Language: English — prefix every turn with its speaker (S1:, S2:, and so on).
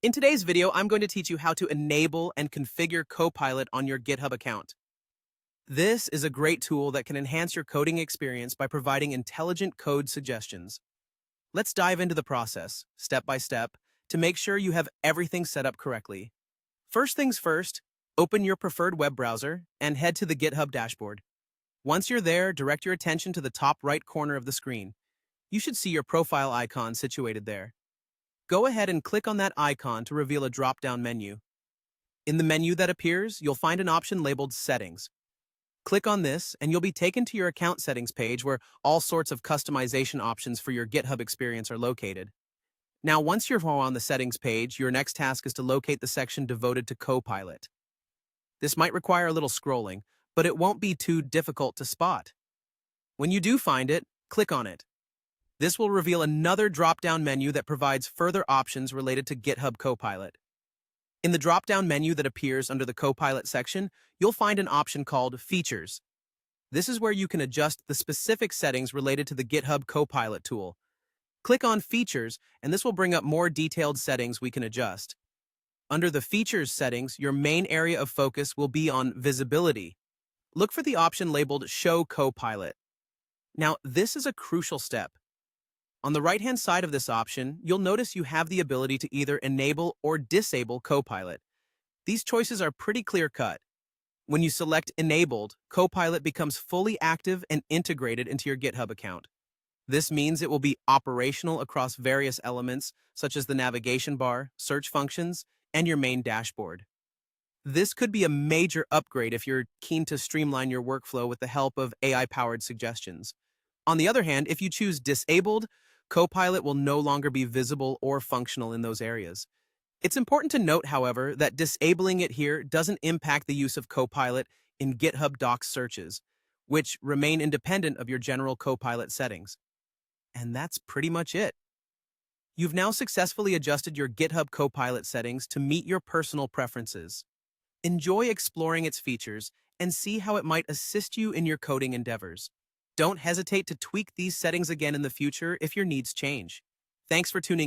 S1: In today's video, I'm going to teach you how to enable and configure Copilot on your GitHub account. This is a great tool that can enhance your coding experience by providing intelligent code suggestions. Let's dive into the process, step by step, to make sure you have everything set up correctly. First things first, open your preferred web browser and head to the GitHub dashboard. Once you're there, direct your attention to the top right corner of the screen. You should see your profile icon situated there. Go ahead and click on that icon to reveal a drop-down menu. In the menu that appears, you'll find an option labeled Settings. Click on this, and you'll be taken to your account settings page where all sorts of customization options for your GitHub experience are located. Now, once you're on the settings page, your next task is to locate the section devoted to Copilot. This might require a little scrolling, but it won't be too difficult to spot. When you do find it, click on it. This will reveal another drop-down menu that provides further options related to GitHub Copilot. In the drop-down menu that appears under the Copilot section, you'll find an option called Features. This is where you can adjust the specific settings related to the GitHub Copilot tool. Click on Features, and this will bring up more detailed settings we can adjust. Under the Features settings, your main area of focus will be on visibility. Look for the option labeled Show Copilot. Now, this is a crucial step. On the right-hand side of this option, you'll notice you have the ability to either enable or disable Copilot. These choices are pretty clear-cut. When you select Enabled, Copilot becomes fully active and integrated into your GitHub account. This means it will be operational across various elements, such as the navigation bar, search functions, and your main dashboard. This could be a major upgrade if you're keen to streamline your workflow with the help of AI-powered suggestions. On the other hand, if you choose Disabled, Copilot will no longer be visible or functional in those areas. It's important to note, however, that disabling it here doesn't impact the use of Copilot in GitHub Docs searches, which remain independent of your general Copilot settings. And that's pretty much it. You've now successfully adjusted your GitHub Copilot settings to meet your personal preferences. Enjoy exploring its features and see how it might assist you in your coding endeavors. Don't hesitate to tweak these settings again in the future if your needs change. Thanks for tuning in.